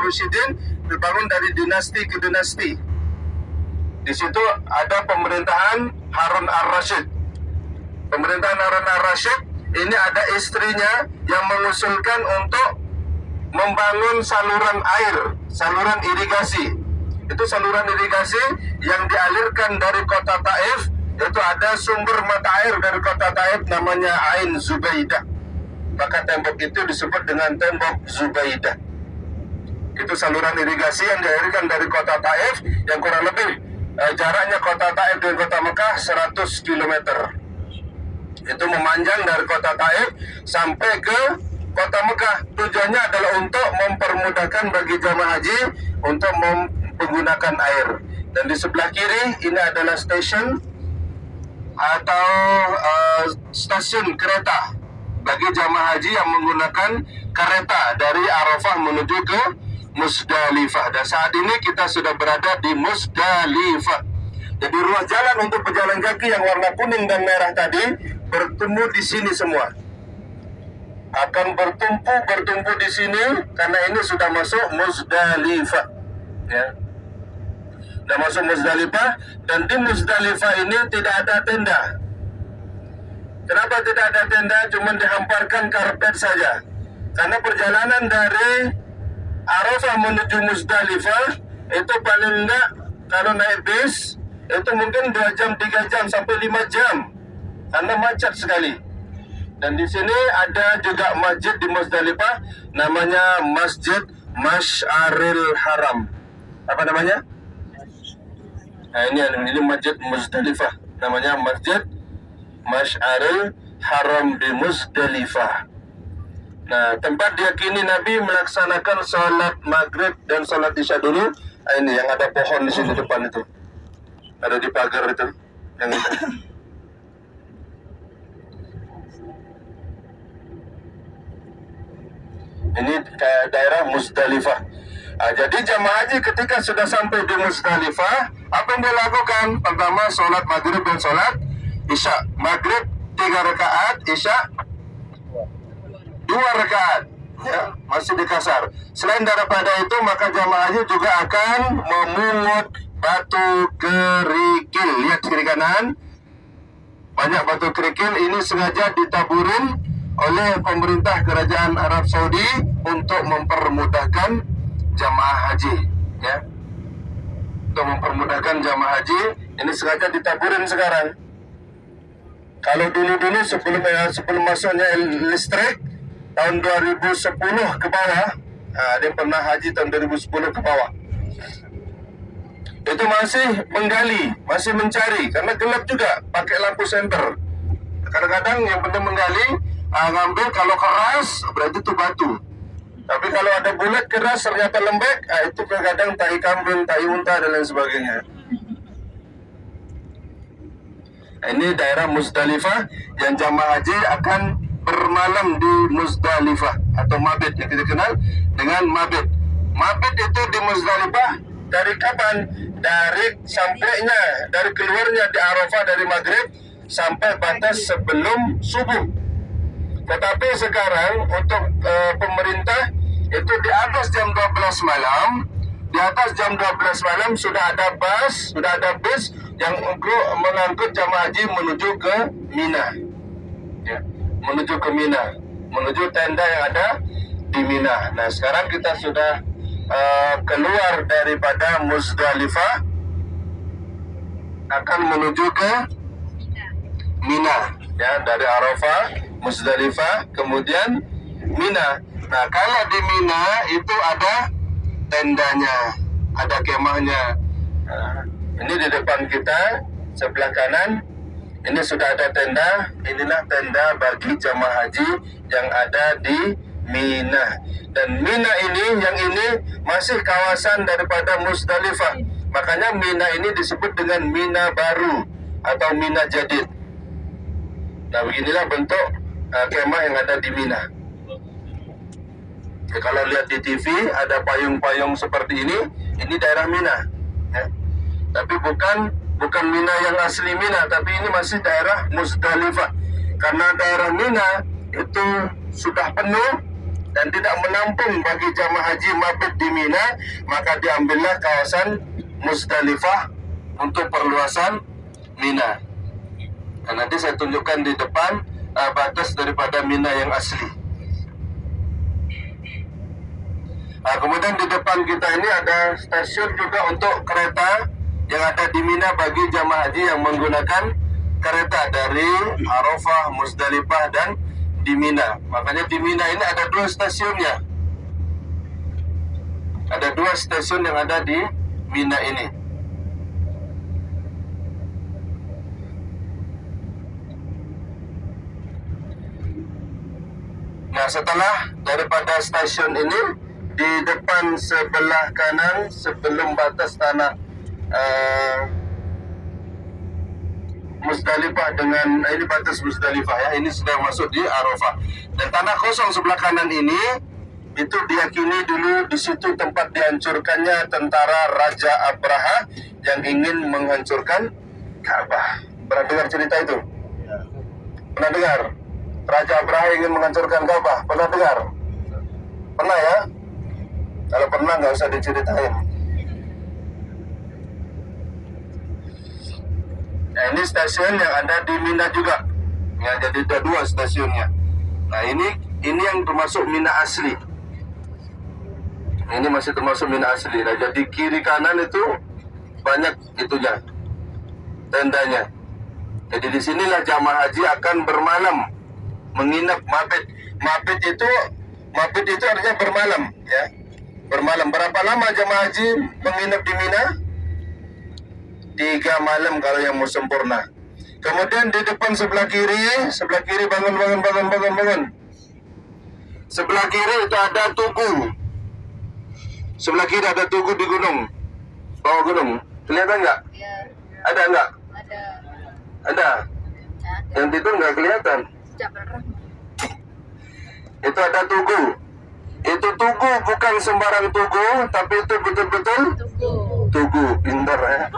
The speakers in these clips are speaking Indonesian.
Rasyidin dibangun dari dinasti ke dinasti. Di situ ada pemerintahan Harun ar-Rasyid. Pemerintahan Harun ar-Rasyid ini ada istrinya yang mengusulkan untuk membangun saluran air, saluran irigasi. Itu saluran irigasi yang dialirkan dari kota Taif. Itu ada sumber mata air dari kota Taif namanya Ain Zubaidah. Maka tembok itu disebut dengan tembok Zubaidah. Itu saluran irigasi yang dialirkan dari kota Taif yang kurang lebih jaraknya kota Taif dengan kota Mekah 100 km. Itu memanjang dari kota Taif sampai ke kota Mekah. Tujuannya adalah untuk mempermudahkan bagi jamaah haji untuk menggunakan air. Dan di sebelah kiri ini adalah stasiun atau stasiun kereta bagi jamaah haji yang menggunakan kereta dari Arafah menuju ke Musdalifah. Dan saat ini kita sudah berada di Musdalifah. Jadi ruas jalan untuk pejalan kaki yang warna kuning dan merah tadi bertemu di sini semua. Akan bertumpu di sini karena ini sudah masuk Musdalifah. Ya. Sudah masuk Musdalifah, dan di Musdalifah ini tidak ada tenda. Kenapa tidak ada tenda? Cuma dihamparkan karpet saja. Karena perjalanan dari Arafah menuju Musdalifah itu paling enggak kalau naik bis itu mungkin 2 jam, 3 jam sampai 5 jam karena macet sekali. Dan di sini ada juga masjid di Musdalifah namanya Masjid Masy'aril Haram. Apa namanya? Nah, ini Masjid Musdalifah. Namanya Masjid Masy'aril Haram di Musdalifah. Nah, tempat diyakini Nabi melaksanakan sholat maghrib dan sholat isya dulu. Nah, ini yang ada pohon di sini depan itu. Ada di pagar itu. Yang itu. Ini daerah Musdalifah. Nah, jadi jamaah haji ketika sudah sampai di Musdalifah, apa yang dilakukan? Pertama, sholat maghrib dan sholat isya. Maghrib 3 rakaat, isya 2 rakaat. Ya, masih di kasar. Selain daripada itu, maka jamaah haji juga akan memungut batu kerikil. Lihat kiri kanan, banyak batu kerikil. Ini sengaja ditaburin oleh pemerintah kerajaan Arab Saudi untuk mempermudahkan jamaah haji, ya. Untuk mempermudahkan jamaah haji, ini sengaja ditaburin sekarang. Kalau dulu-dulu sebelum masuknya listrik tahun 2010 ke bawah, dia pernah haji tahun 2010 ke bawah. Itu masih menggali, masih mencari karena gelap juga, pakai lampu senter. Kadang-kadang yang penting menggali, ngambil kalau keras berarti itu batu. Tapi kalau ada bulat keras ternyata lembek, itu kadang tahi kambing, tahi unta dan lain sebagainya. Nah, ini daerah Musdalifah yang jamaah haji akan bermalam di Musdalifah atau mabit yang kita kenal dengan mabit. Mabit itu di Musdalifah dari kapan? Dari sampainya, dari keluarnya di Arafah dari maghrib sampai batas sebelum subuh. Tetapi sekarang untuk pemerintah itu di atas jam 12 malam, di atas jam 12 malam sudah ada bis yang mengangkut jamaah haji menuju ke Mina. Ya, menuju ke Mina, menuju tenda yang ada di Mina. Nah, sekarang kita sudah keluar daripada Musdalifah akan menuju ke Mina, ya, dari Arafah, Musdalifah, kemudian Mina. Nah, kalau di Mina itu ada tendanya, ada kemahnya. Nah, ini di depan kita, sebelah kanan, ini sudah ada tenda. Inilah tenda bagi jamaah haji yang ada di Mina. Dan Mina yang ini masih kawasan daripada Musdalifah. Makanya Mina ini disebut dengan Mina Baru atau Mina Jadid. Nah, beginilah bentuk kemah yang ada di Mina. Ya, kalau lihat di TV ada payung-payung seperti ini daerah Mina. Ya. Tapi bukan Mina yang asli Mina, tapi ini masih daerah Musdalifah. Karena daerah Mina itu sudah penuh dan tidak menampung bagi jamaah haji mabit di Mina. Mina, maka diambillah kawasan Musdalifah untuk perluasan Mina. Nah, nanti saya tunjukkan di depan batas daripada Mina yang asli. Nah, kemudian di depan kita ini ada stasiun juga untuk kereta yang ada di Mina bagi jamaah haji yang menggunakan kereta dari Arafah, Musdalifah, dan di Mina. Makanya di Mina ini ada 2 stasiunnya. Ada 2 stasiun yang ada di Mina ini. Nah, setelah daripada stasiun ini, di depan sebelah kanan sebelum batas tanah Musdalifah dengan ini batas Musdalifah ya, ini sudah masuk di Arafah. Dan tanah kosong sebelah kanan ini itu diyakini dulu di situ tempat dihancurkannya tentara Raja Abraha yang ingin menghancurkan Ka'bah. Pernah dengar cerita itu? Pernah dengar? Raja Abraha ingin menghancurkan Ka'bah. Pernah dengar? Pernah ya? Kalau pernah nggak usah diceritain. Nah, ini stasiun yang ada di Mina juga. Ya, jadi ada 2 stasiunnya. Nah, ini yang termasuk Mina asli. Ini masih termasuk Mina asli. Nah, jadi kiri kanan itu banyak itunya, tendanya. Jadi disinilah jamaah haji akan bermalam, menginap mabit. Mabit itu artinya bermalam, ya. Bermalam. Berapa lama jamaah haji menginap di Mina? 3 malam kalau yang mau sempurna. Kemudian di depan sebelah kiri bangun. Sebelah kiri itu ada tugu. Sebelah kiri ada tugu di gunung. Bawah gunung. Kelihatan nggak? Ya, Ada nggak? ada. Ada. Yang itu nggak kelihatan. Jabal Rahmah. Itu ada tugu. Itu tugu bukan sembarang tugu, tapi itu betul-betul Tugu. tugu. Pintar ya.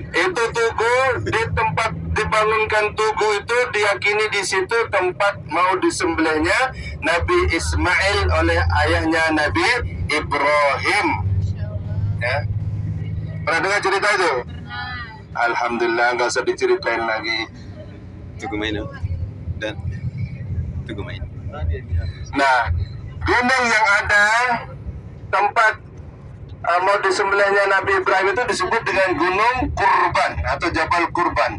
Itu tugu, di tempat dibangunkan tugu itu diyakini di situ tempat mau disembelihnya Nabi Ismail oleh ayahnya Nabi Ibrahim. Ya. Pernah dengar cerita itu? Alhamdulillah, nggak usah diceritain lagi. Tugu main dan tugu main. Nah, gunung yang ada tempat mau disembelihnya Nabi Ibrahim itu disebut dengan Gunung Kurban atau Jabal Kurban.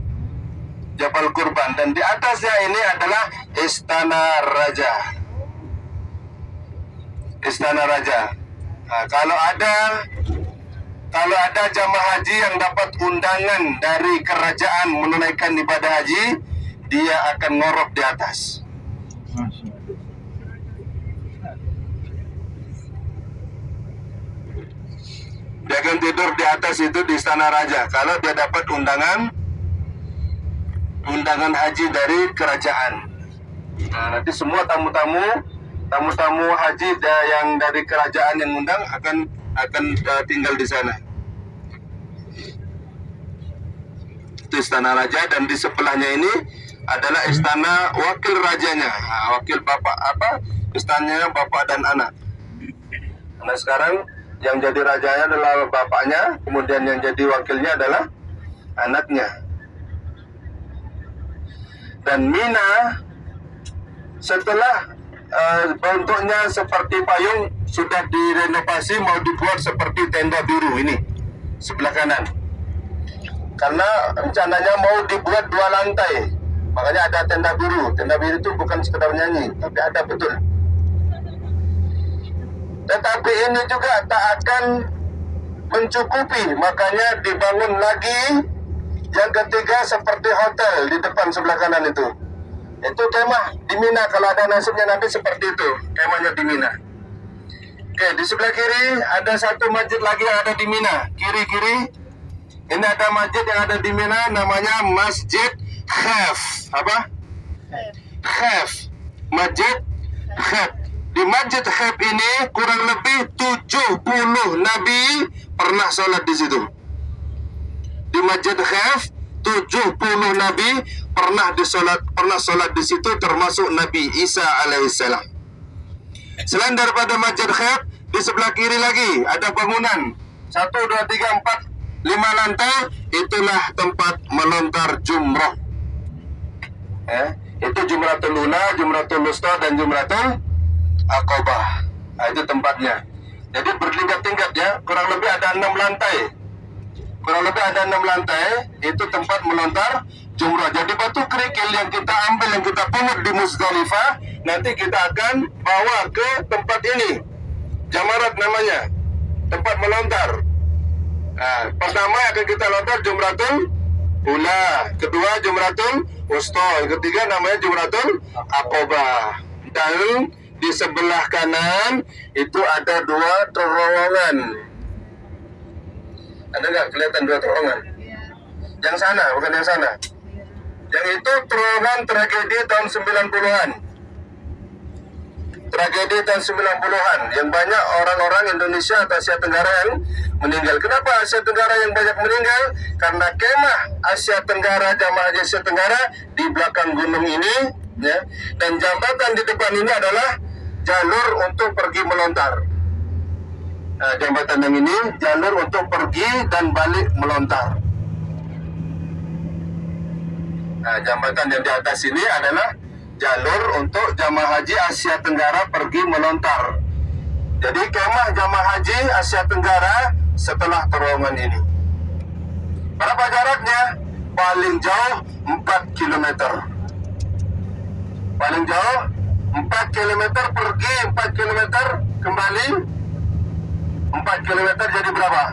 Jabal Kurban, dan di atasnya ini adalah Istana Raja. Istana Raja. Nah, kalau ada jamaah haji yang dapat undangan dari kerajaan menunaikan ibadah haji, dia akan ngorok di atas. Dia akan tidur di atas itu di Istana Raja kalau dia dapat undangan haji dari kerajaan. Nah, nanti semua tamu-tamu haji yang dari kerajaan yang undang akan tinggal di sana. Itu Istana Raja, dan di sebelahnya ini adalah istana wakil rajanya. Nah, wakil istananya bapak dan anak. Nah, sekarang yang jadi rajanya adalah bapaknya, kemudian yang jadi wakilnya adalah anaknya. Dan Mina setelah bentuknya seperti payung sudah direnovasi, mau dibuat seperti tenda biru ini sebelah kanan. Karena rencananya mau dibuat 2 lantai, makanya ada tenda biru. Tenda biru itu bukan sekedar nyanyi, tapi ada betul. Tetapi ini juga tak akan mencukupi, makanya dibangun lagi yang ketiga seperti hotel di depan sebelah kanan itu. Itu kemah di Mina, kalau ada nasibnya nanti seperti itu, kemahnya di Mina. Oke, di sebelah kiri ada satu masjid lagi yang ada di Mina. Kiri-kiri ini ada masjid yang ada di Mina, namanya Masjid Khaf. Apa? Khaf. Masjid Khaf. Di Masjid Khaf ini kurang lebih 70 Nabi pernah sholat di situ. Di Masjid Khaf 70 Nabi pernah sholat di situ, termasuk Nabi Isa alaihissalam. Selain daripada Masjid Khair, di sebelah kiri lagi ada bangunan 1, 2, 3, 4, 5 lantai. Itulah tempat melontar jumrah. Itu Jumratul Ula, Jumratul Wusta, dan Jumratul Aqabah. Itu tempatnya. Jadi bertingkat-tingkat ya, kurang lebih ada 6 lantai. Kurang lebih ada 6 lantai, itu tempat melontar jumrah. Jadi batu kerikil yang kita ambil, yang kita pungut di Muzdalifah, nanti kita akan bawa ke tempat ini. Jamarat namanya, tempat melontar. Pertama akan kita lontar Jumratul Ula, kedua Jumratul Wusta, yang ketiga namanya Jumratul Aqabah. Dan di sebelah kanan itu ada 2 terowongan. Ada nggak kelihatan 2 terowongan? Yang sana, bukan yang sana. Yang itu terowongan tragedi tahun 90-an. Tragedi tahun 90-an yang banyak orang-orang Indonesia atau Asia Tenggara yang meninggal. Kenapa Asia Tenggara yang banyak meninggal? Karena kemah Asia Tenggara, jamaah haji Asia Tenggara di belakang gunung ini, ya. Dan jembatan di depan ini adalah jalur untuk pergi melontar. Jembatan yang ini jalur untuk pergi dan balik melontar. Jembatan yang di atas ini adalah jalur untuk jamaah haji Asia Tenggara pergi melontar. Jadi kemah jamaah haji Asia Tenggara setelah terowongan ini. Berapa jaraknya? Paling jauh 4 km. Paling jauh 4 km pergi, 4 km kembali. 4 km jadi berapa?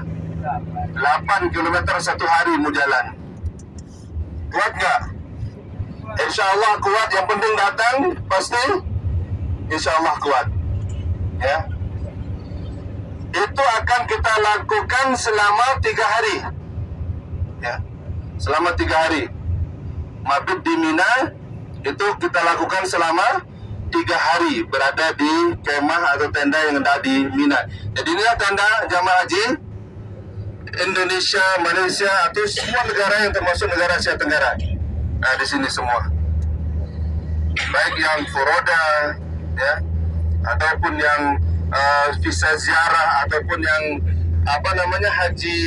8 km satu hari mau jalan. Kuat nggak? Insya Allah kuat. Yang penting datang pasti. Insya Allah kuat. Ya. Itu akan kita lakukan selama 3 hari. Ya. Selama 3 hari. Mabit di Mina itu kita lakukan selama 3 hari berada di kemah atau tenda yang ada di Mina. Jadi inilah tenda jamaah haji Indonesia, Malaysia atau semua negara yang termasuk negara Asia Tenggara. Di sini semua. Baik yang furoda, ya, ataupun yang visa ziarah, ataupun yang haji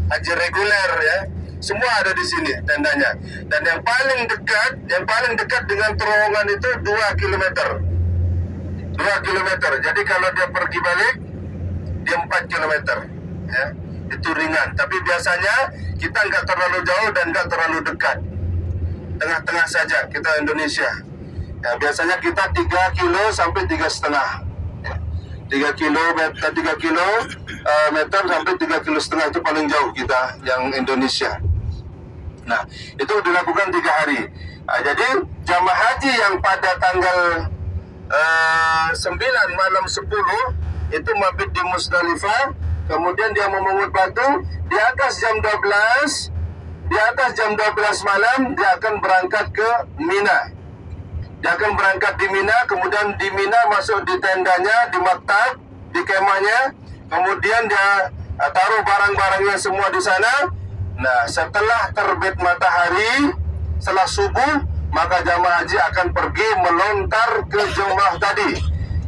haji reguler, ya. Semua ada di sini tendanya. Dan yang paling dekat dengan terowongan itu 2 km. 2 km. Jadi kalau dia pergi balik, dia 4 km. Ya, itu ringan. Tapi biasanya kita nggak terlalu jauh dan nggak terlalu dekat. Tengah-tengah saja kita Indonesia. Ya, biasanya kita 3 kilo sampai 3,5. Ya, 3 kilo meter sampai 3,5 kilo itu paling jauh kita yang Indonesia. Nah, itu dilakukan 3 hari. Jadi jamaah haji yang pada tanggal 9 malam 10 itu mabit di Muzdalifah, kemudian dia memungut batu di atas jam 12. Di atas jam 12 malam dia akan berangkat ke Mina. Dia akan berangkat di Mina, kemudian di Mina masuk di tendanya, di maktab, di kemahnya, kemudian dia taruh barang-barangnya semua di sana. Nah, setelah terbit matahari, setelah subuh, maka jamaah haji akan pergi melontar ke jumrah tadi.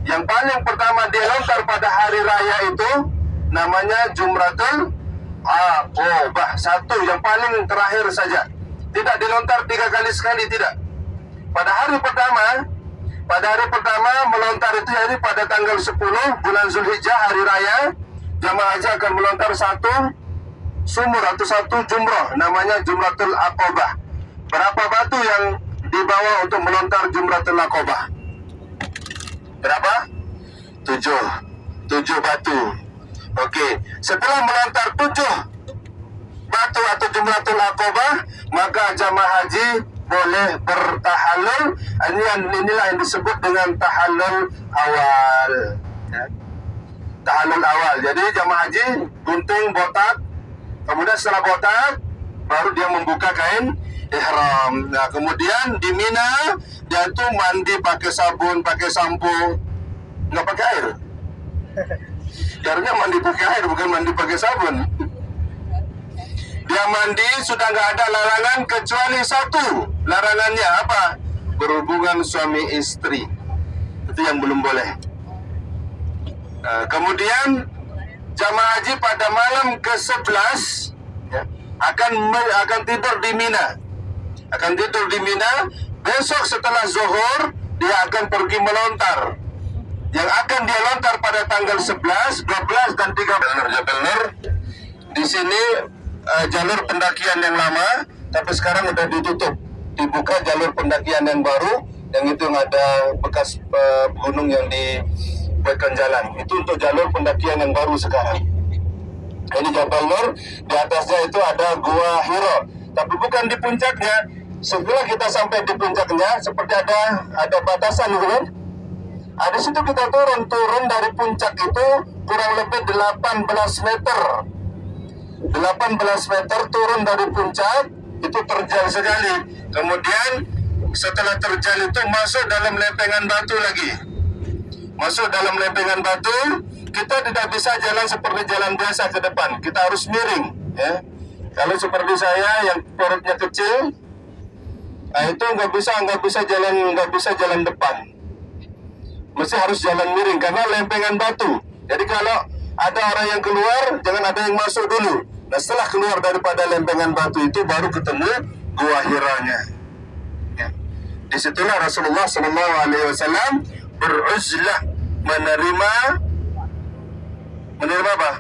Yang paling pertama dia lontar pada hari raya itu namanya Jumratul Aqabah. Satu, yang paling terakhir saja. Tidak dilontar 3 kali sekali, tidak. Pada hari pertama melontar itu jadi pada tanggal 10 bulan Zulhijjah, hari raya, jamaah haji akan melontar 1 sumur atau 1 jumrah, namanya Jumratul Aqabah. Berapa batu yang dibawa untuk melontar Jumratul Aqabah? Berapa? 7 batu. Okey, setelah melontar 7 batu atau Jumratul Aqabah, maka jamaah haji boleh bertahallul. Inilah yang disebut dengan tahallul awal, ya. Tahallul awal. Jadi jamaah haji gunting botak, kemudian setelah botak baru dia membuka kain ihram. Nah, kemudian di Mina dia itu mandi pakai sabun, pakai sampo, nggak pakai air. Caranya mandi pakai air, bukan mandi pakai sabun. Dia mandi sudah nggak ada larangan kecuali 1. Larangannya apa? Berhubungan suami istri. Itu yang belum boleh. Kemudian jamaah haji pada malam ke-11 ya, akan tidur di Mina. Akan tidur di Mina. Besok setelah zuhur dia akan pergi melontar. Yang akan dia lontar pada tanggal 11, 12 dan 13 Jabal Nur. Di sini jalur pendakian yang lama, tapi sekarang sudah ditutup. Dibuka jalur pendakian yang baru, yang itu yang ada bekas gunung yang dibuatkan jalan. Itu untuk jalur pendakian yang baru sekarang. Ini Jabal Nur, di atasnya itu ada Gua Hiro, tapi bukan di puncaknya. Setelah kita sampai di puncaknya, seperti ada batasan, gitu kan? Di situ kita turun dari puncak itu kurang lebih 18 meter. 18 meter turun dari puncak, itu terjal sekali. Kemudian setelah terjal itu masuk dalam lempengan batu lagi. Masuk dalam lempengan batu, kita tidak bisa jalan seperti jalan biasa ke depan. Kita harus miring, ya. Kalau seperti saya yang perutnya kecil, itu nggak bisa jalan depan. Mesti harus jalan miring karena lempengan batu. Jadi kalau ada orang yang keluar, jangan ada yang masuk dulu. Nah, setelah keluar daripada lempengan batu itu baru ketemu Gua Hiranya. Ya. Disitulah Rasulullah SAW beruzlah menerima apa?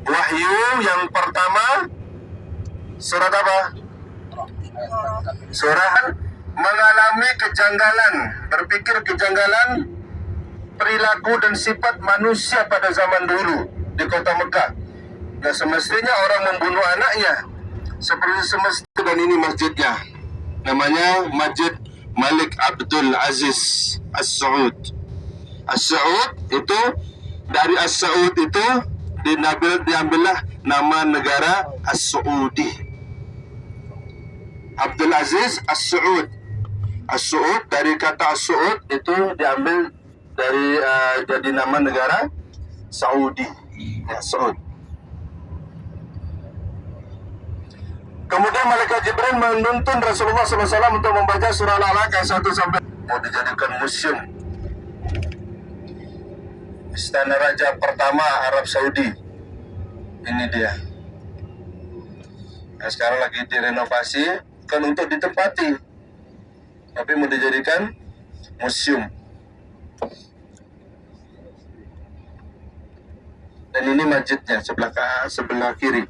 Wahyu yang pertama, surat apa? Surah mengalami kejanggalan, berpikir kejanggalan perilaku dan sifat manusia pada zaman dulu di kota Mekah. Nah, semestinya orang membunuh anaknya seperti semestinya, dan ini masjidnya. Namanya Masjid Malik Abdul Aziz As-Saud. As-Saud itu dari As-Saud itu diambillah nama negara As-Saudi. Abdul Aziz As-Saud. As-Saud dari kata As-Saud itu diambil dari jadi nama negara Saudi. Ya, Saud. Kemudian Malaikat Jibril menuntun Rasulullah SAW untuk membaca surah Al-Alaq ayat 1 sampai mau dijadikan museum. Istana Raja pertama Arab Saudi. Ini dia. Nah, sekarang lagi direnovasi, kan untuk ditempati, tapi mau dijadikan museum. Dan ini masjidnya sebelah kiri.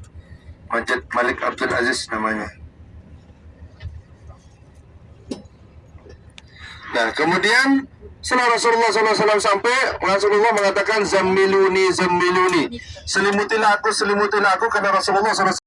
Masjid Malik Abdul Aziz namanya. Nah, kemudian setelah Rasulullah SAW sampai, Rasulullah mengatakan, Zammiluni, zammiluni. Selimutilah aku, karena Rasulullah SAW